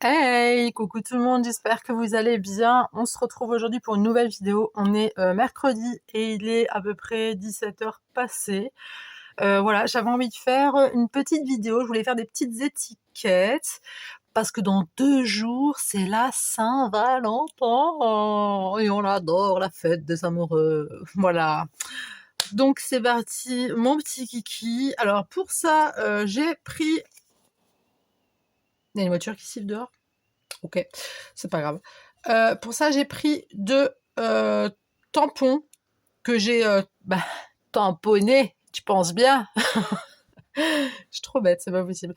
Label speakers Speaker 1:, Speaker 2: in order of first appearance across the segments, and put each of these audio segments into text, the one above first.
Speaker 1: Hey, coucou tout le monde, j'espère que vous allez bien. On se retrouve aujourd'hui pour une nouvelle vidéo. On est mercredi et il est à peu près 17h passées. Voilà, j'avais envie de faire une petite vidéo, je voulais faire des petites étiquettes parce que dans 2 jours, c'est la Saint-Valentin et on adore la fête des amoureux. Voilà. Donc c'est parti, mon petit kiki. Alors pour ça, j'ai pris... Il y a une voiture qui siffle dehors. Ok, c'est pas grave. Pour ça, j'ai pris 2 tampons que j'ai tamponnés. Tu penses bien? Je suis trop bête, c'est pas possible.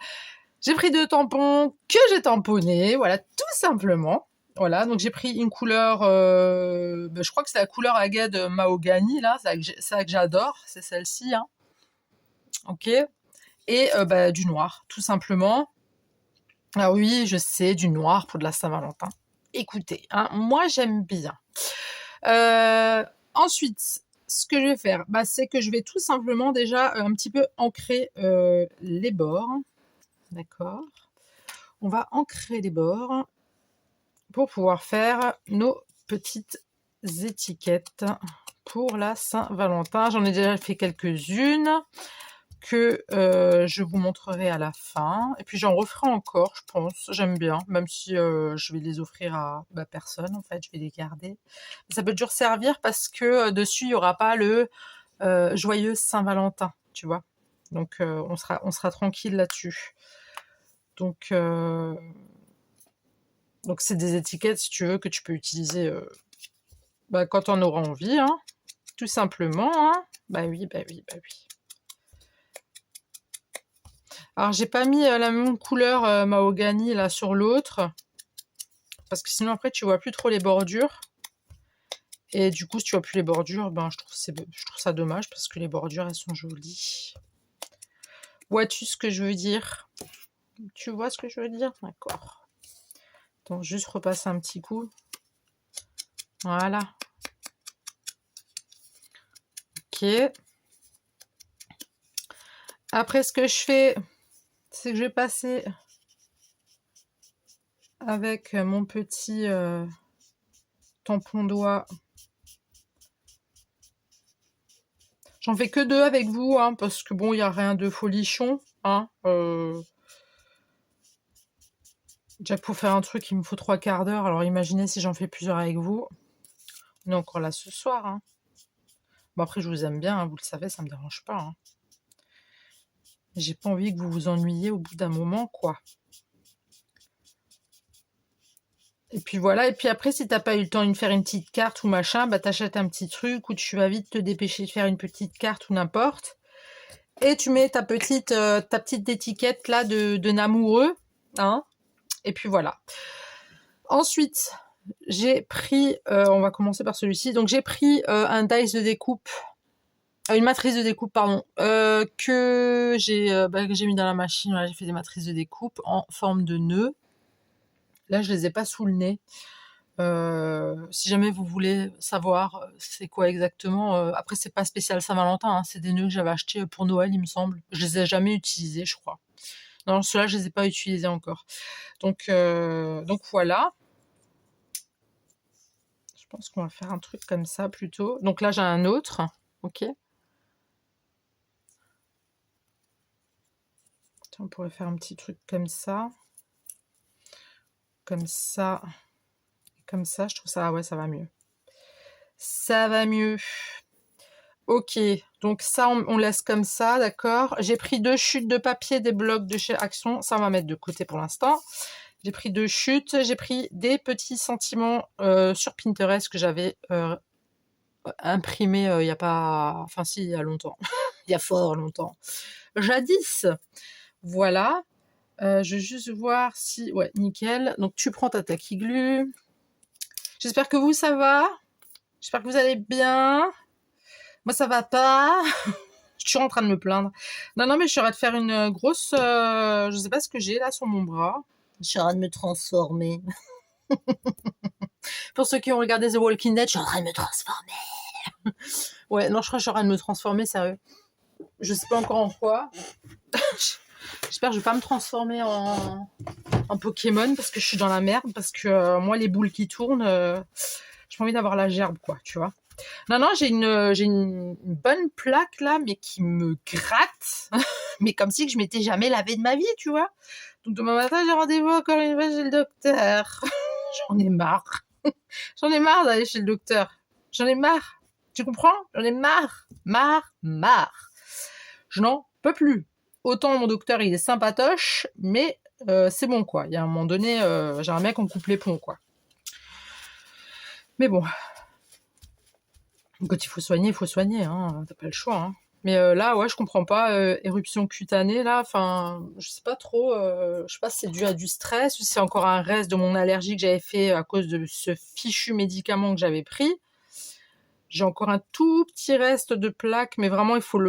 Speaker 1: J'ai pris 2 tampons que j'ai tamponnés, voilà, tout simplement. Voilà, donc j'ai pris une couleur, je crois que c'est la couleur Agate Mahogany, là, c'est ça que j'adore, c'est celle-ci, hein. Ok, et du noir, tout simplement. Ah oui, je sais, du noir pour de la Saint-Valentin. Écoutez, hein, moi j'aime bien. Ensuite, ce que je vais faire, c'est que je vais tout simplement déjà un petit peu ancrer les bords. D'accord. On va ancrer les bords pour pouvoir faire nos petites étiquettes pour la Saint-Valentin. J'en ai déjà fait quelques-unes que je vous montrerai à la fin. Et puis j'en referai encore, je pense. J'aime bien, même si je vais les offrir à personne, en fait. Je vais les garder. Mais ça peut toujours servir parce que dessus, il n'y aura pas le joyeux Saint-Valentin, tu vois. Donc on sera tranquille là-dessus. Donc c'est des étiquettes, si tu veux, que tu peux utiliser quand on aura envie, hein. Tout simplement, hein. Bah oui. Alors j'ai pas mis la même couleur mahogany là sur l'autre parce que sinon après tu vois plus trop les bordures et du coup si tu vois plus les bordures, je trouve ça dommage parce que les bordures elles sont jolies. Vois-tu ce que je veux dire? Tu vois ce que je veux dire? D'accord. Donc juste repasser un petit coup. Voilà. Ok. Après ce que je fais, c'est que je vais passer avec mon petit tampon doigt. J'en fais que 2 avec vous, hein, parce que bon, il n'y a rien de folichon, hein. Déjà pour faire un truc, il me faut 3 quarts d'heure. Alors imaginez si j'en fais plusieurs avec vous. On est encore là ce soir, hein. Bon après, je vous aime bien, hein, vous le savez, ça me dérange pas, hein. J'ai pas envie que vous vous ennuyiez au bout d'un moment, quoi. Et puis voilà, et puis après, si t'as pas eu le temps de faire une petite carte ou machin, t'achètes un petit truc ou tu vas vite te dépêcher de faire une petite carte ou n'importe. Et tu mets ta petite étiquette là de namoureux, hein. Et puis voilà. Ensuite, j'ai pris, on va commencer par celui-ci. Donc j'ai pris un dice de découpe, une matrice de découpe, pardon, que j'ai mis dans la machine. Voilà, j'ai fait des matrices de découpe en forme de nœud. Là, je les ai pas sous le nez. Si jamais vous voulez savoir c'est quoi exactement, après c'est pas spécial Saint-Valentin, hein, c'est des nœuds que j'avais achetés pour Noël, il me semble. Je les ai jamais utilisés, je crois. Non, ceux-là, je les ai pas utilisés encore. Donc voilà. Je pense qu'on va faire un truc comme ça plutôt. Donc là, j'ai un autre. Ok. On pourrait faire un petit truc comme ça. Comme ça. Comme ça, je trouve ça... Ouais, ça va mieux. Ça va mieux. Ok. Donc ça, on laisse comme ça, d'accord. J'ai pris 2 chutes de papier, des blocs de chez Action. Ça, on va mettre de côté pour l'instant. J'ai pris 2 chutes. J'ai pris des petits sentiments sur Pinterest que j'avais imprimé il y a pas... Enfin si, il y a longtemps. Il y a fort longtemps. Jadis. Voilà. Je vais juste voir si... Ouais, nickel. Donc tu prends ta taquiglu. J'espère que vous, ça va. J'espère que vous allez bien. Moi, ça va pas. Je suis en train de me plaindre. Non, mais je suis en train de faire une grosse... je sais pas ce que j'ai là sur mon bras. Je suis en train de me transformer. Pour ceux qui ont regardé The Walking Dead, je suis en train de me transformer. Ouais, non, je crois que je suis en train de me transformer, sérieux. Je sais pas encore en quoi. J'espère que je vais pas me transformer en Pokémon parce que je suis dans la merde, parce que moi, les boules qui tournent, j'ai pas envie d'avoir la gerbe, quoi, tu vois. Non, non, j'ai une bonne plaque là, mais qui me gratte, mais comme si que je m'étais jamais lavée de ma vie, tu vois. Donc demain matin, j'ai rendez-vous encore une fois chez le docteur. J'en ai marre. J'en ai marre d'aller chez le docteur. J'en ai marre. Tu comprends? J'en ai marre. Marre. Je n'en peux plus. Autant mon docteur, il est sympatoche, mais c'est bon, quoi. Il y a un moment donné, j'ai un mec, on coupe les ponts, quoi. Mais bon, quand il faut soigner, hein. T'as pas le choix, hein. Mais là, ouais, je comprends pas. Éruption cutanée, là, enfin, je sais pas trop. Je sais pas si c'est dû à du stress ou si c'est encore un reste de mon allergie que j'avais fait à cause de ce fichu médicament que j'avais pris. J'ai encore un tout petit reste de plaque, mais vraiment, il faut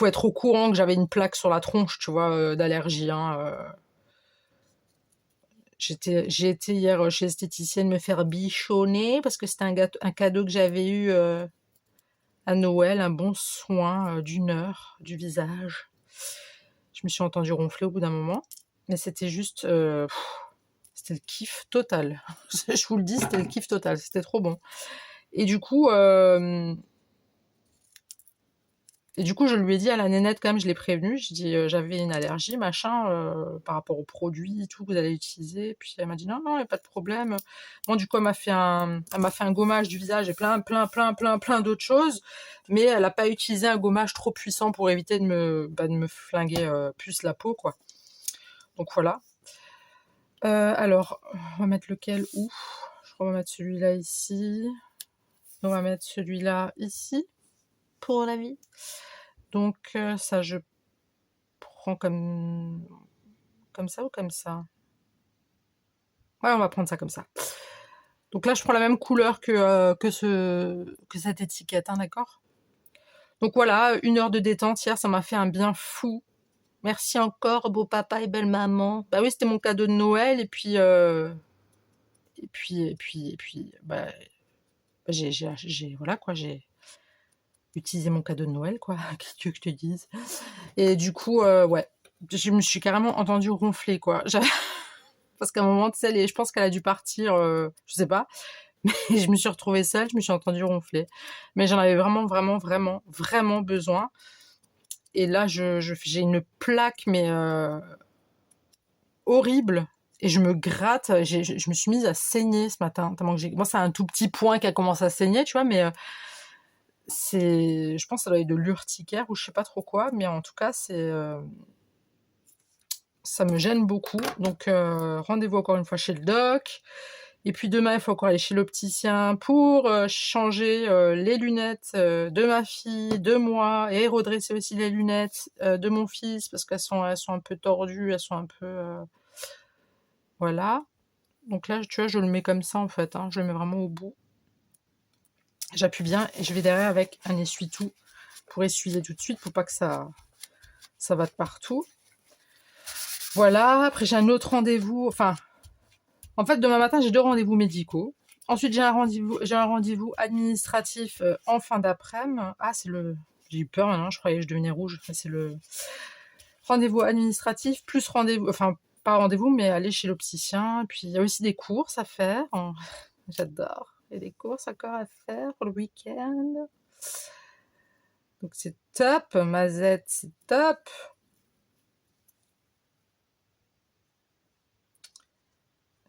Speaker 1: être au courant que j'avais une plaque sur la tronche, tu vois, d'allergie, hein. J'ai été hier chez l'esthéticienne me faire bichonner parce que c'était un cadeau que j'avais eu à Noël, un bon soin d'1 heure du visage. Je me suis entendue ronfler au bout d'un moment, mais c'était juste, c'était le kiff total. Je vous le dis, c'était le kiff total, c'était trop bon. Et du coup, je lui ai dit à la nénette, quand même, je l'ai prévenue, je dis j'avais une allergie, machin, par rapport aux produits et tout que vous allez utiliser. Puis elle m'a dit non, non, il n'y a pas de problème. Bon, du coup, elle m'a fait un gommage du visage et plein d'autres choses, mais elle n'a pas utilisé un gommage trop puissant pour éviter de me flinguer plus la peau, quoi. Donc voilà. Alors, on va mettre lequel où? Je crois qu'on va mettre celui-là ici. On va mettre celui-là ici, pour la vie. Donc ça, je prends comme ça ou comme ça? Ouais, on va prendre ça comme ça. Donc là, je prends la même couleur que cette étiquette, hein, d'accord? Donc voilà, 1 heure de détente hier, ça m'a fait un bien fou. Merci encore, beau papa et belle maman. Bah oui, c'était mon cadeau de Noël, bah, voilà quoi, j'ai utilisé mon cadeau de Noël, quoi. Qu'est-ce que tu veux que je te dise? Et du coup, ouais, je me suis carrément entendue ronfler, quoi. Parce qu'à un moment, tu sais, je pense qu'elle a dû partir, je sais pas. Mais je me suis retrouvée seule, je me suis entendue ronfler. Mais j'en avais vraiment, vraiment, vraiment, vraiment besoin. Et là, j'ai une plaque, mais horrible. Et je me gratte. Je me suis mise à saigner ce matin. Tellement que moi, c'est un tout petit point qui a commencé à saigner, tu vois, mais je pense que ça doit être de l'urticaire ou je sais pas trop quoi. Mais en tout cas, ça me gêne beaucoup. Donc, rendez-vous encore une fois chez le doc. Et puis demain, il faut encore aller chez l'opticien pour changer les lunettes de ma fille, de moi, et redresser aussi les lunettes de mon fils, parce qu'elles sont un peu tordues, elles sont un peu... voilà. Donc là, tu vois, je le mets comme ça, en fait. Hein, je le mets vraiment au bout. J'appuie bien et je vais derrière avec un essuie-tout pour essuyer tout de suite, pour pas que ça va de partout. Voilà. Après, j'ai un autre rendez-vous. Enfin, en fait, demain matin, j'ai 2 rendez-vous médicaux. Ensuite, j'ai un rendez-vous administratif en fin d'après-midi. Ah, j'ai eu peur maintenant, je croyais que je devenais rouge. Enfin, c'est le rendez-vous administratif plus rendez-vous, enfin, pas rendez-vous, mais aller chez l'opticien. Puis, il y a aussi des courses à faire. J'adore. Il y a des courses encore à faire pour le week-end. Donc, c'est top. Mazette, c'est top.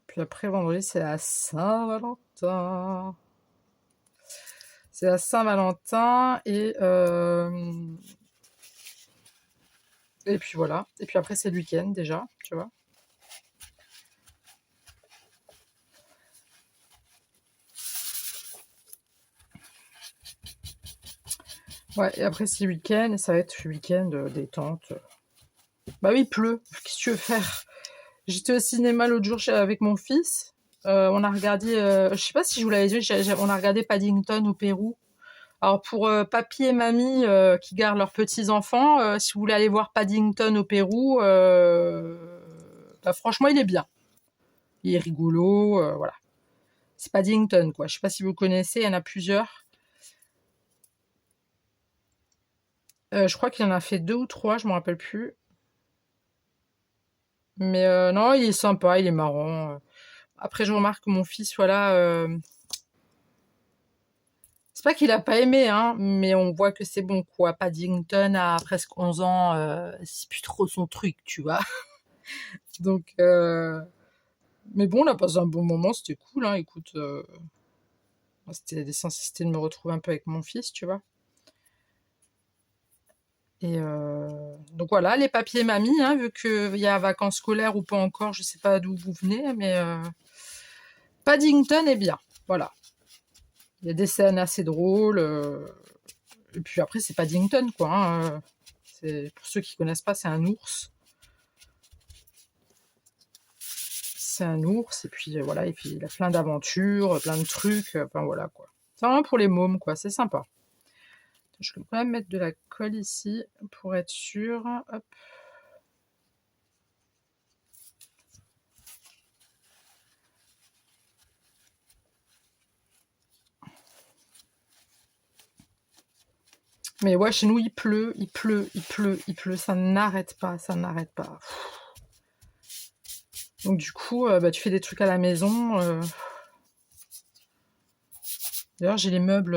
Speaker 1: Puis après, vendredi, c'est la Saint-Valentin. C'est la Saint-Valentin et puis voilà. Et puis après, c'est le week-end déjà, tu vois. Ouais, et après, c'est le week-end et ça va être le week-end détente. Bah oui, il pleut. Qu'est-ce que tu veux faire? J'étais au cinéma l'autre jour avec mon fils. On a regardé, je sais pas si je vous l'avais dit, on a regardé Paddington au Pérou. Alors pour papy et mamie qui gardent leurs petits-enfants, si vous voulez aller voir Paddington au Pérou, bah, franchement, il est bien. Il est rigolo, voilà. C'est Paddington, quoi. Je sais pas si vous connaissez, il y en a plusieurs. Je crois qu'il en a fait 2 ou 3, je me rappelle plus. Mais non, il est sympa, il est marrant. Après, je remarque que mon fils, voilà, c'est pas qu'il a pas aimé, hein, mais on voit que c'est bon, quoi. Paddington à presque 11 ans, c'est plus trop son truc, tu vois. Donc, mais bon, on a passé un bon moment, c'était cool, hein. Écoute, c'était l'essentiel, c'était de me retrouver un peu avec mon fils, tu vois. Et donc voilà, les papiers mamie, hein, vu qu'il y a vacances scolaires ou pas encore, je sais pas d'où vous venez, mais Paddington est bien. Voilà. Il y a des scènes assez drôles. Et puis après, c'est Paddington, quoi, hein. Pour ceux qui connaissent pas, c'est un ours. C'est un ours, et puis voilà, et puis il a plein d'aventures, plein de trucs, enfin voilà, quoi. C'est vraiment pour les mômes, quoi, c'est sympa. Je peux quand même mettre de la colle ici, pour être sûr. Hop. Mais ouais, chez nous, il pleut, il pleut, il pleut, il pleut, ça n'arrête pas, ça n'arrête pas. Donc du coup, bah, tu fais des trucs à la maison. D'ailleurs, j'ai les meubles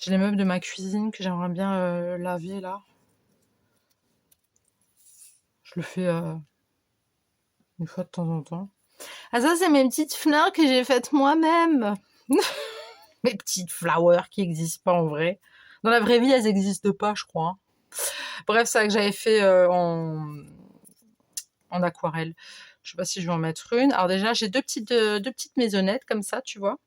Speaker 1: de ma cuisine que j'aimerais bien laver là. Je le fais une fois de temps en temps. Ah ça, c'est mes petites fleurs que j'ai faites moi-même. Mes petites flowers qui n'existent pas en vrai. Dans la vraie vie, elles n'existent pas, je crois. Bref, c'est ça que j'avais fait en aquarelle. Je sais pas si je vais en mettre une. Alors déjà, j'ai deux petites maisonnettes comme ça, tu vois.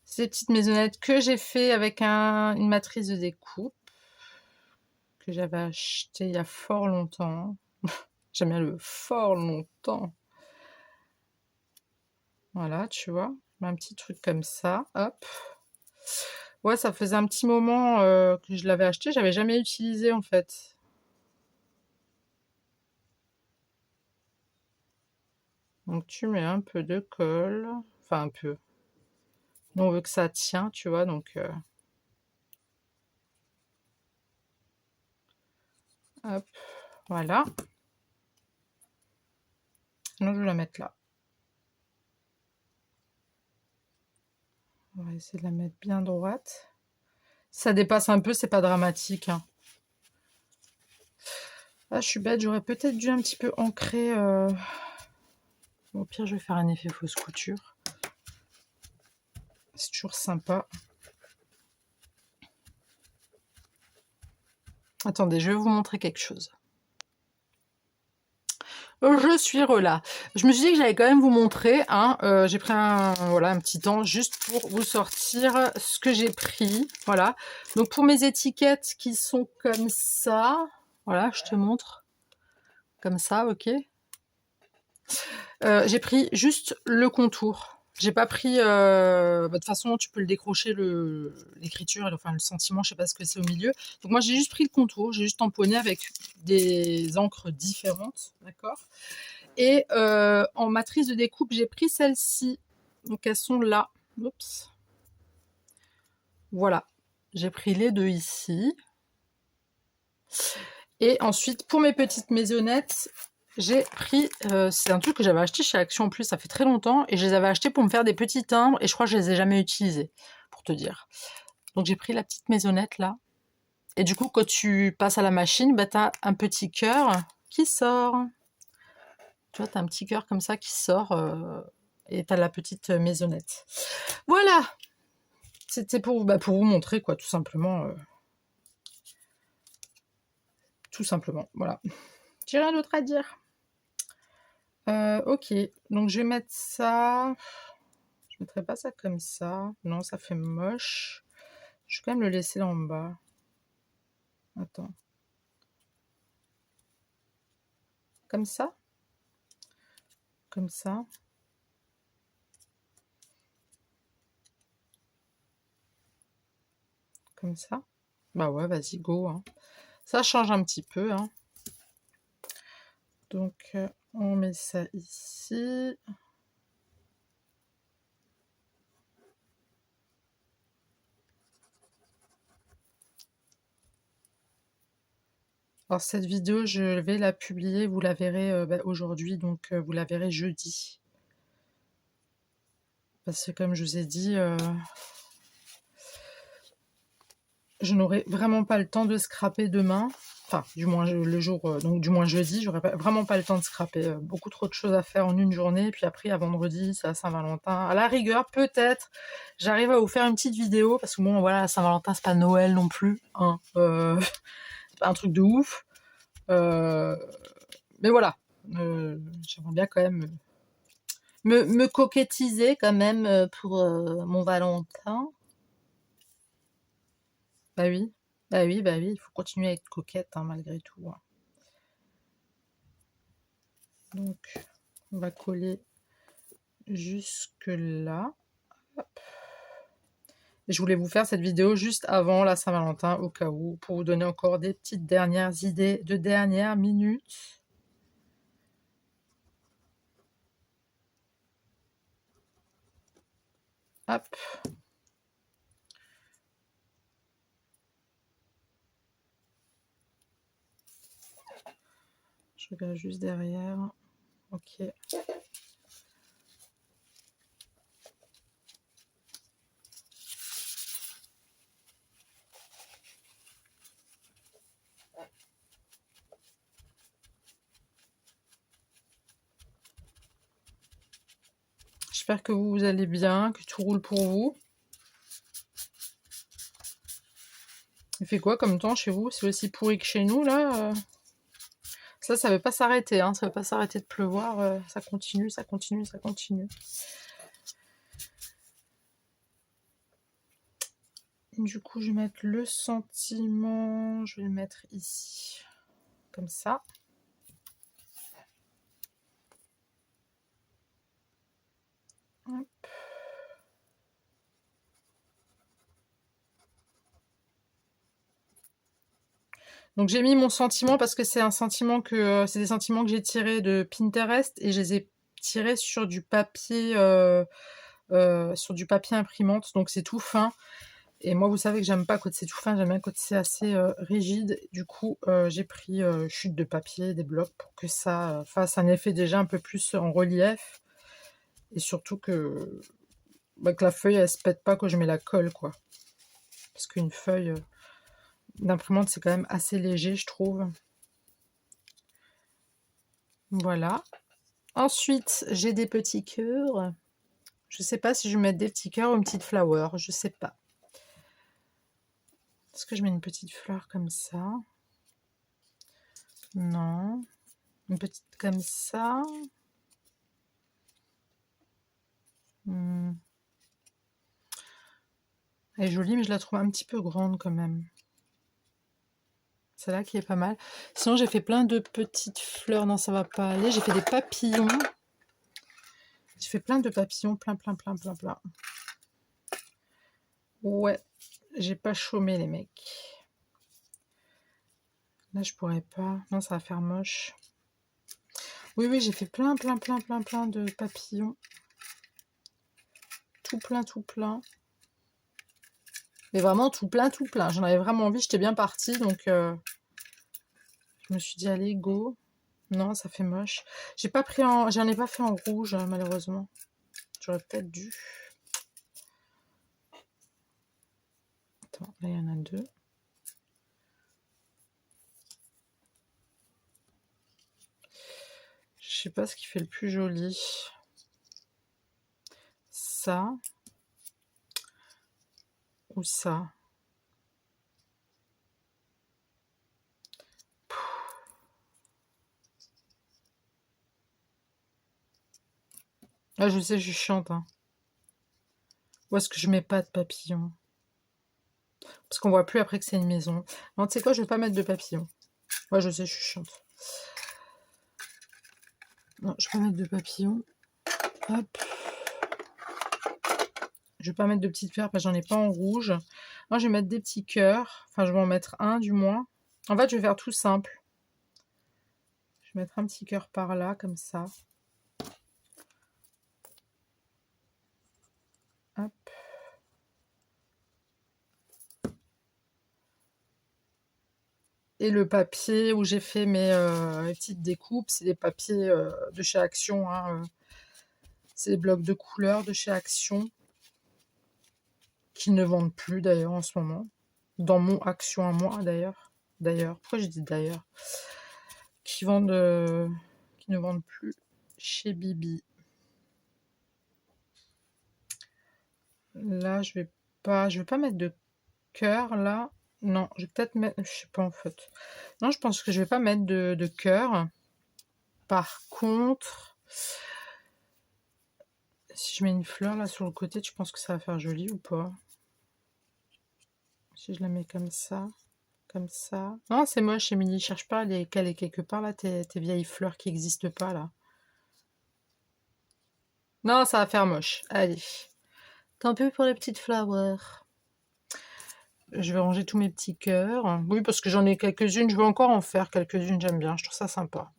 Speaker 1: Ces petites maisonnettes que j'ai fait avec une matrice de découpe que j'avais acheté il y a fort longtemps. J'aime bien le fort longtemps. Voilà, tu vois. Un petit truc comme ça. Hop. Ouais, ça faisait un petit moment que je l'avais acheté. J'avais jamais utilisé en fait. Donc tu mets un peu de colle. Enfin un peu. Nous on veut que ça tient, tu vois. Donc hop. Voilà. Donc je vais la mettre là. On va essayer de la mettre bien droite. Si ça dépasse un peu, c'est pas dramatique, hein. Ah, je suis bête, j'aurais peut-être dû un petit peu ancrer. Au pire, je vais faire un effet fausse couture. C'est toujours sympa. Attendez, je vais vous montrer quelque chose. Je suis relâ. Je me suis dit que j'allais quand même vous montrer, hein. J'ai pris voilà, un petit temps juste pour vous sortir ce que j'ai pris. Voilà. Donc pour mes étiquettes qui sont comme ça, voilà, je te montre. Comme ça, ok. J'ai pris juste le contour. J'ai pas pris. De toute façon, tu peux le décrocher, l'écriture, enfin le sentiment, je sais pas ce que c'est au milieu. Donc moi, j'ai juste pris le contour, j'ai juste tamponné avec des encres différentes, d'accord. Et en matrice de découpe, j'ai pris celle-ci. Donc elles sont là. Oups. Voilà. J'ai pris les deux ici. Et ensuite, pour mes petites maisonnettes, j'ai pris, c'est un truc que j'avais acheté chez Action en plus, ça fait très longtemps, et je les avais achetés pour me faire des petits timbres, et je crois que je les ai jamais utilisés, pour te dire. Donc j'ai pris la petite maisonnette là, et du coup quand tu passes à la machine, bah t'as un petit cœur qui sort. Tu vois, t'as un petit cœur comme ça qui sort, et t'as la petite maisonnette. Voilà. C'était pour vous montrer quoi, tout simplement. Tout simplement, voilà. J'ai rien d'autre à dire. Ok, donc je vais mettre ça. Je mettrai pas ça comme ça. Non, ça fait moche. Je vais quand même le laisser là en bas. Attends. Comme ça. Comme ça. Comme ça. Bah ouais, vas-y, go, hein. Ça change un petit peu, hein. Donc, on met ça ici. Alors cette vidéo, je vais la publier, vous la verrez aujourd'hui, donc vous la verrez jeudi. Parce que comme je vous ai dit, je n'aurai vraiment pas le temps de scraper demain. Enfin, du moins le jour, donc du moins jeudi, j'aurai vraiment pas le temps de scraper. Beaucoup trop de choses à faire en une journée. Puis après, à vendredi, c'est à Saint-Valentin. À la rigueur, peut-être, j'arrive à vous faire une petite vidéo. Parce que bon, voilà, Saint-Valentin, c'est pas Noël non plus. Hein, c'est pas un truc de ouf. Mais voilà, j'aimerais bien quand même me coquettiser quand même pour mon Valentin. Bah oui, bah oui, bah oui, il faut continuer à être coquette hein, malgré tout. Hein. Donc, on va coller jusque là. Hop. Et je voulais vous faire cette vidéo juste avant la Saint-Valentin, au cas où, pour vous donner encore des petites dernières idées de dernière minute. Hop. Je regarde juste derrière. Ok. J'espère que vous allez bien, que tout roule pour vous. Il fait quoi comme temps chez vous? C'est aussi pourri que chez nous, là Ça veut pas s'arrêter, hein. Ça veut pas s'arrêter de pleuvoir. Ça continue, ça continue, ça continue. Du coup, je vais mettre le sentiment. Je vais le mettre ici. Comme ça. Hop. Donc j'ai mis mon sentiment parce que c'est un sentiment que c'est des sentiments que j'ai tirés de Pinterest et je les ai tirés sur du papier imprimante. Donc c'est tout fin. Et moi, vous savez que j'aime pas quand c'est tout fin, j'aime bien quand c'est assez rigide. Du coup, j'ai pris chute de papier, des blocs pour que ça fasse un effet déjà un peu plus en relief. Et surtout que la feuille, elle se pète pas quand je mets la colle, quoi. Parce qu'une feuille d'imprimante, c'est quand même assez léger, je trouve. Voilà. Ensuite, j'ai des petits cœurs. Je sais pas si je vais mettre des petits cœurs ou une petite flower, je sais pas. Est-ce que je mets une petite fleur comme ça? Non. Une petite comme ça. Elle est jolie, mais je la trouve un petit peu grande quand même. Celle-là qui est pas mal. Sinon, j'ai fait plein de petites fleurs. Non, ça va pas aller. J'ai fait des papillons. J'ai fait plein de papillons. Plein. Ouais. J'ai pas chômé, les mecs. Là, je pourrais pas. Non, ça va faire moche. Oui, j'ai fait plein de papillons. Tout plein. Mais vraiment tout plein. J'en avais vraiment envie, j'étais bien partie, donc je me suis dit, allez, go. Non, ça fait moche. J'en ai pas fait en rouge, hein, malheureusement. J'aurais peut-être dû. Attends, là, il y en a deux. Je sais pas ce qui fait le plus joli. Ça. Ou ça. Ah, je sais, je suis chiante. Hein. Où est-ce que je mets pas de papillons? Parce qu'on voit plus après que c'est une maison. Non, tu sais quoi, je vais pas mettre de papillons. Ouais, je sais, je suis chiante. Non, je vais pas mettre de papillons. Hop. Je vais pas mettre de petites fleurs parce que j'en ai pas en rouge. Moi, je vais mettre des petits cœurs. Enfin, je vais en mettre un du moins. En fait, je vais faire tout simple. Je vais mettre un petit cœur par là, comme ça. Hop. Et le papier où j'ai fait mes petites découpes, c'est des papiers de chez Action. Hein, c'est des blocs de couleurs de chez Action qui ne vendent plus d'ailleurs en ce moment. Dans mon Action à moi d'ailleurs. D'ailleurs, pourquoi je dis d'ailleurs? Qui vendent, qui ne vendent plus chez Bibi. Là, je vais pas mettre de cœur là. Non, je vais peut-être mettre, je sais pas en fait. Non, je pense que je vais pas mettre de cœur. Par contre, si je mets une fleur là sur le côté, tu penses que ça va faire joli ou pas? Si je la mets comme ça, comme ça. Non, c'est moche, Émilie. Cherche pas à les caler quelque part là, tes vieilles fleurs qui n'existent pas là. Non, ça va faire moche. Allez. Tant pis pour les petites flowers. Je vais ranger tous mes petits cœurs. Oui, parce que j'en ai quelques-unes. Je veux encore en faire quelques-unes. J'aime bien. Je trouve ça sympa.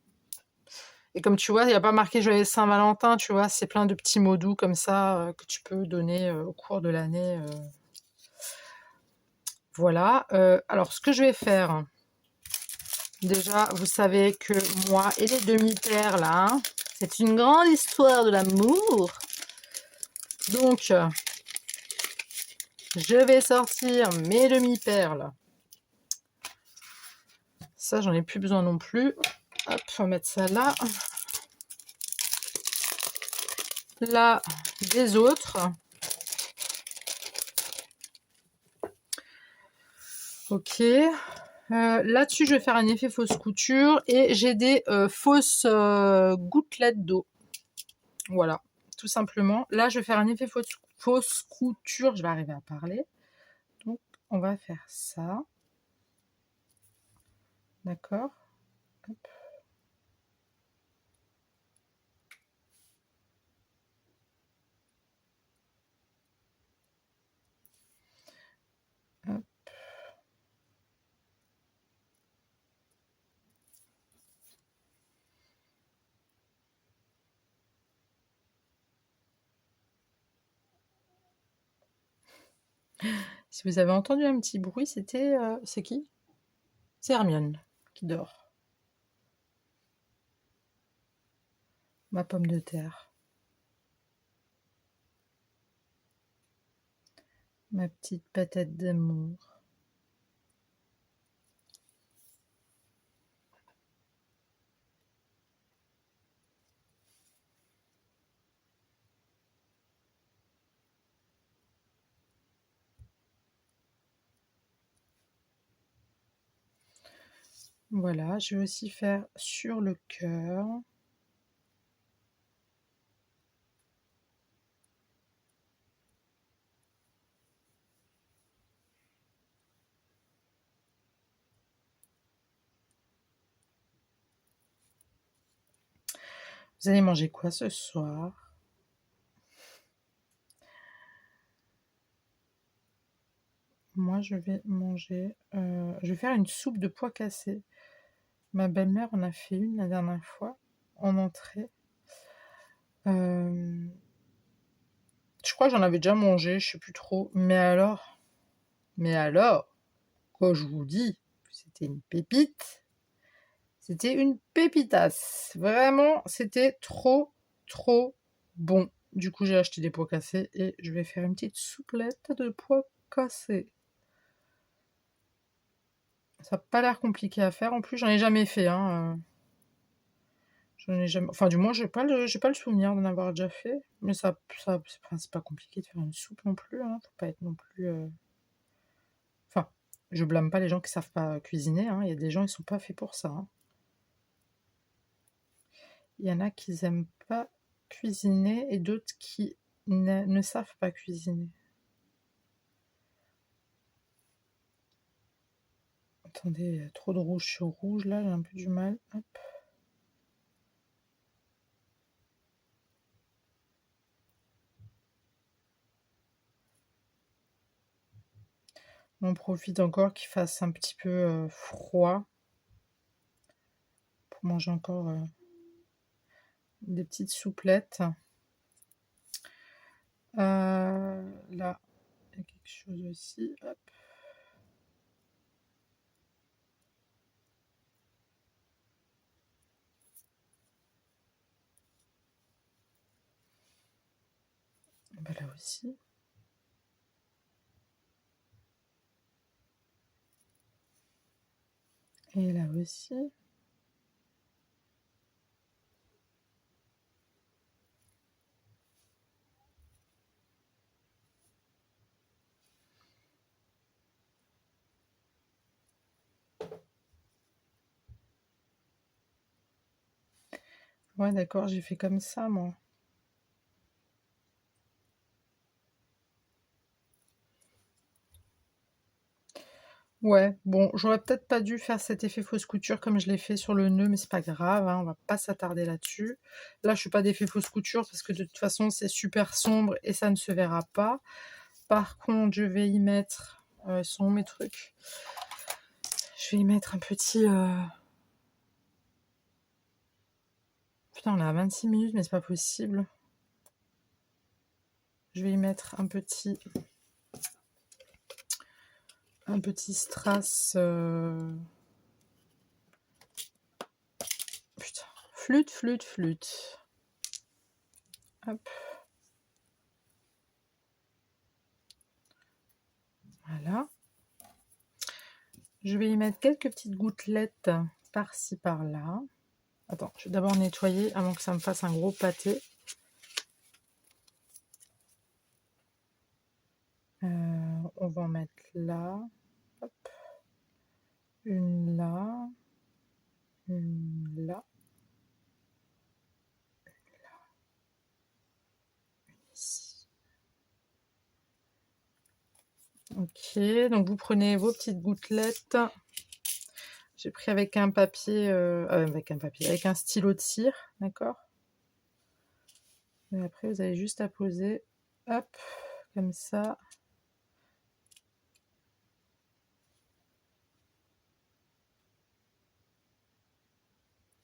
Speaker 1: Et comme tu vois, il n'y a pas marqué Joyeux Saint-Valentin, tu vois. C'est plein de petits mots doux comme ça que tu peux donner au cours de l'année. Voilà. Alors, ce que je vais faire, déjà, vous savez que moi et les demi-perles, là, hein, c'est une grande histoire de l'amour. Donc, je vais sortir mes demi-perles. Ça, j'en ai plus besoin non plus. Hop, on va mettre ça là. Là, des autres. Ok. Là-dessus, je vais faire un effet fausse couture et j'ai des fausses gouttelettes d'eau. Voilà, tout simplement. Là, je vais faire un effet fausse couture. Je vais arriver à parler. Donc, on va faire ça. D'accord. Hop. Hop. Si vous avez entendu un petit bruit, c'était... c'est qui? C'est Hermione qui dort. Ma pomme de terre. Ma petite patate d'amour. Voilà, je vais aussi faire sur le cœur. Vous allez manger quoi ce soir? Moi, je vais manger... je vais faire une soupe de pois cassés. Ma belle-mère en a fait une la dernière fois, en entrée. Je crois que j'en avais déjà mangé, je sais plus trop. Mais alors, quoi je vous dis, c'était une pépite. C'était une pépitasse. Vraiment, c'était trop, trop bon. Du coup, j'ai acheté des pois cassés et je vais faire une petite souplette de pois cassés. Ça n'a pas l'air compliqué à faire. En plus, j'en ai jamais fait. Hein. J'en ai jamais... Enfin, du moins, j'ai pas le souvenir d'en avoir déjà fait. Mais c'est pas compliqué de faire une soupe non plus. Hein. Faut pas être non plus... Enfin, je blâme pas les gens qui savent pas cuisiner. Hein. Il y a des gens, ils sont pas faits pour ça. Hein. Il y en a qui n'aiment pas cuisiner et d'autres qui ne savent pas cuisiner. Attendez, il y a trop de rouge sur rouge là, j'ai un peu du mal. Hop. On profite encore qu'il fasse un petit peu froid pour manger encore des petites souplettes. Là, il y a quelque chose aussi. Hop. Bah, là aussi. Et là aussi. Ouais, d'accord, j'ai fait comme ça, moi. Ouais, bon, j'aurais peut-être pas dû faire cet effet fausse couture comme je l'ai fait sur le nœud, mais c'est pas grave, hein, on va pas s'attarder là-dessus. Là, je fais pas d'effet fausse couture parce que de toute façon, c'est super sombre et ça ne se verra pas. Par contre, je vais y mettre... sont où mes trucs? Je vais y mettre un petit... Putain, on est à 26 minutes, mais c'est pas possible. Je vais y mettre un petit strass... Putain, flûte. Hop. Voilà. Je vais y mettre quelques petites gouttelettes par-ci, par-là. Attends, je vais d'abord nettoyer avant que ça me fasse un gros pâté. On va en mettre là. Hop. Une là. Une là. Ici. Ok, donc vous prenez vos petites gouttelettes. J'ai pris avec un papier, avec un stylo de cire, d'accord? Et après, vous avez juste à poser, hop, comme ça.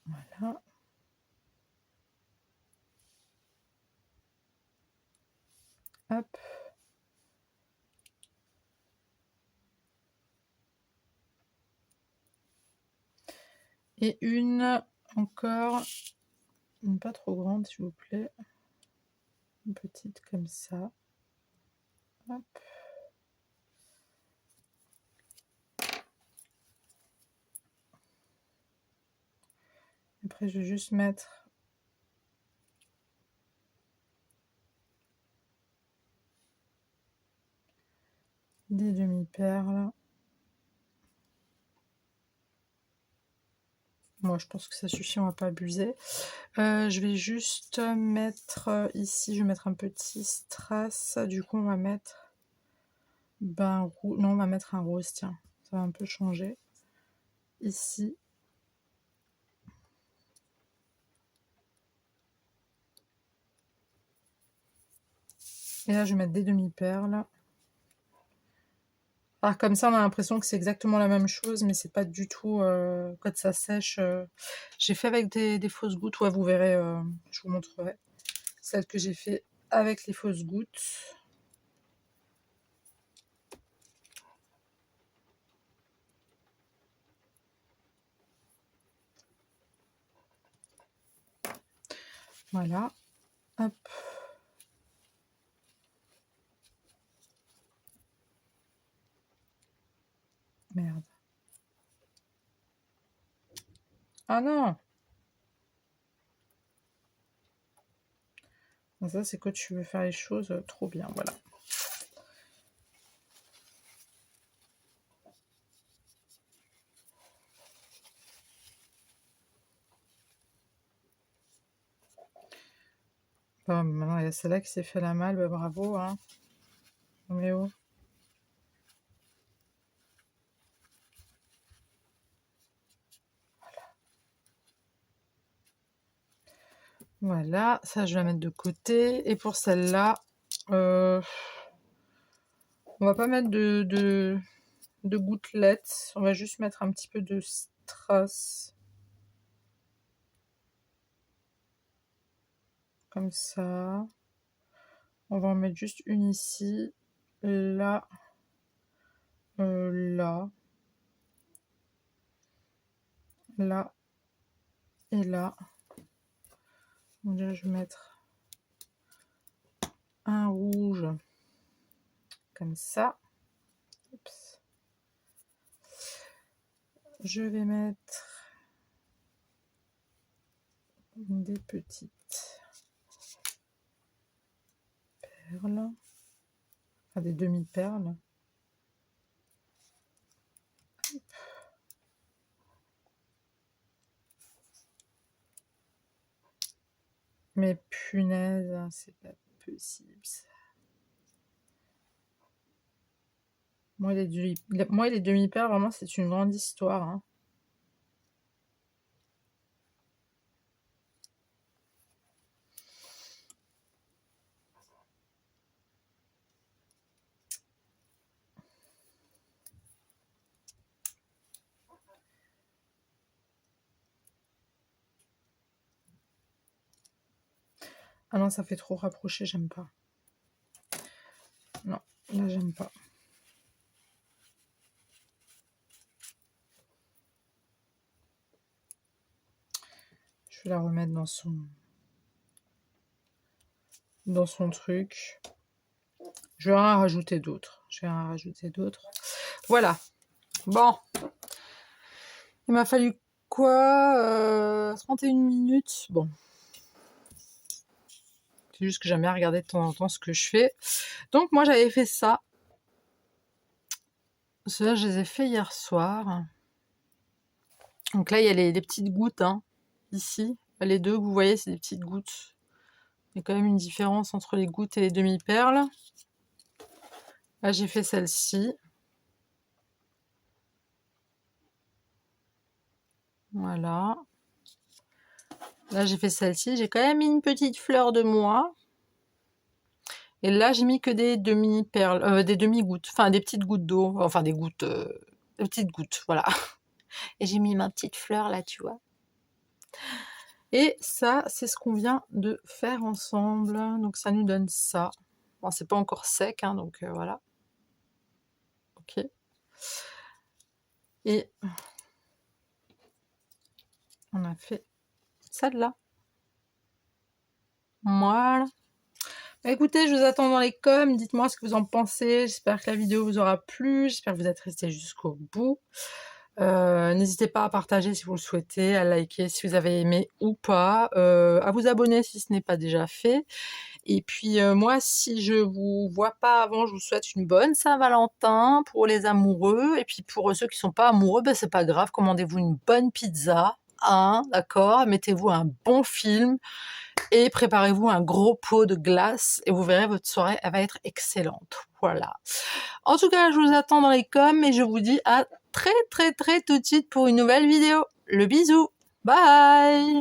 Speaker 1: Voilà. Hop. Et une encore, une pas trop grande s'il vous plaît, une petite comme ça. Hop. Après je vais juste mettre des demi-perles. Moi je pense que ça suffit, on va pas abuser. Je vais juste mettre ici, je vais mettre un petit strass. Du coup on va mettre non, on va mettre un rose, tiens, ça va un peu changer. Ici. Et là je vais mettre des demi-perles. Alors comme ça on a l'impression que c'est exactement la même chose, mais c'est pas du tout quand ça sèche. J'ai fait avec des fausses gouttes, ouais, vous verrez, je vous montrerai celle que j'ai fait avec les fausses gouttes. Voilà, hop. Merde. Ah non! Ça c'est quand tu veux faire les choses trop bien, voilà. Bon, maintenant il y a celle-là qui s'est fait la malle, bah, bravo, hein. Mais oh. Voilà, ça je vais la mettre de côté. Et pour celle-là, on va pas mettre de gouttelettes, on va juste mettre un petit peu de strass. Comme ça. On va en mettre juste une ici, là, là, là et là. Donc là, je vais mettre un rouge comme ça. Oups. Je vais mettre des petites perles, enfin des demi-perles. Mais punaise, c'est pas possible ça. Moi, les demi-perles, vraiment, c'est une grande histoire. Hein. Ah non, ça fait trop rapproché, j'aime pas. Non, là, j'aime pas. Je vais la remettre dans son truc. Je vais en rajouter d'autres. Voilà. Bon. Il m'a fallu quoi 31 minutes. Bon. C'est juste que j'aime bien regarder de temps en temps ce que je fais. Donc, moi, j'avais fait ça. Ceux-là, je les ai fait hier soir. Donc là, il y a les petites gouttes, hein, ici. Les deux, vous voyez, c'est des petites gouttes. Il y a quand même une différence entre les gouttes et les demi-perles. Là, j'ai fait celle-ci. Voilà. Là, j'ai fait celle-ci. J'ai quand même mis une petite fleur de mois. Et là, j'ai mis que des demi-perles, des demi-gouttes. Enfin, des petites gouttes d'eau. Enfin, des gouttes... des petites gouttes, voilà. Et j'ai mis ma petite fleur, là, tu vois. Et ça, c'est ce qu'on vient de faire ensemble. Donc, ça nous donne ça. Bon, c'est pas encore sec, hein, donc voilà. Ok. Et on a fait ça de là. Voilà. Écoutez, je vous attends dans les coms. Dites-moi ce que vous en pensez. J'espère que la vidéo vous aura plu. J'espère que vous êtes restés jusqu'au bout. N'hésitez pas à partager si vous le souhaitez, à liker si vous avez aimé ou pas, à vous abonner si ce n'est pas déjà fait. Et puis moi, si je vous vois pas avant, je vous souhaite une bonne Saint-Valentin pour les amoureux. Et puis pour ceux qui sont pas amoureux, ben c'est pas grave, commandez-vous une bonne pizza, hein, d'accord, mettez-vous un bon film et préparez-vous un gros pot de glace et vous verrez, votre soirée, elle va être excellente. Voilà. En tout cas, je vous attends dans les coms et je vous dis à très tout de suite pour une nouvelle vidéo. Le bisou. Bye.